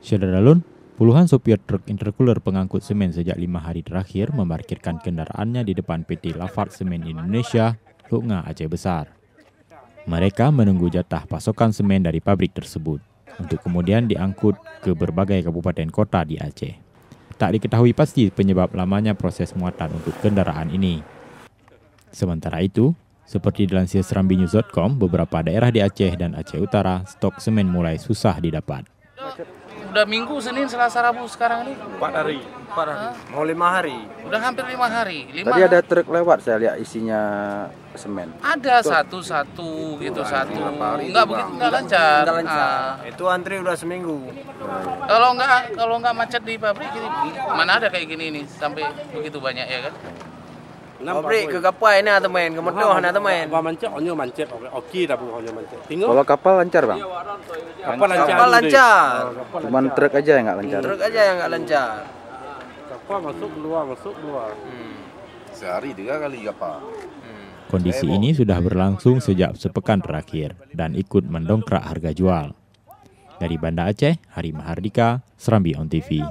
Syederalun, puluhan sopir truk intercooler pengangkut semen sejak 5 hari terakhir memarkirkan kendaraannya di depan PT Lafarge Semen Indonesia, Luknga Aceh Besar. Mereka menunggu jatah pasokan semen dari pabrik tersebut, untuk kemudian diangkut ke berbagai kabupaten kota di Aceh. Tak diketahui pasti penyebab lamanya proses muatan untuk kendaraan ini. Sementara itu, seperti dilansir serambinews.com, beberapa daerah di Aceh dan Aceh Utara, stok semen mulai susah didapat. Udah Minggu, Senin, Selasa, Rabu sekarang ini. 4 hari. Mau 5 hari. Udah hampir 5 hari. Tadi ada truk lewat, saya lihat isinya semen. Ada satu gitu, satu. Enggak begitu, enggak lancar. Itu antri udah seminggu. Kalau enggak macet di pabrik ini, mana ada kayak gini nih sampai begitu banyak ya kan? Pabrik ke kapal ini atau main, ke Medoh atau main. Kalau kapal lancar, Bang? Kapal lancar. Cuman truk aja yang nggak lancar. Truk aja yang nggak lancar. Kapal masuk keluar. Sehari 3 kali kapal. Kondisi ini sudah berlangsung sejak sepekan terakhir dan ikut mendongkrak harga jual. Dari Banda Aceh, Hari Mahardika, Serambi On TV.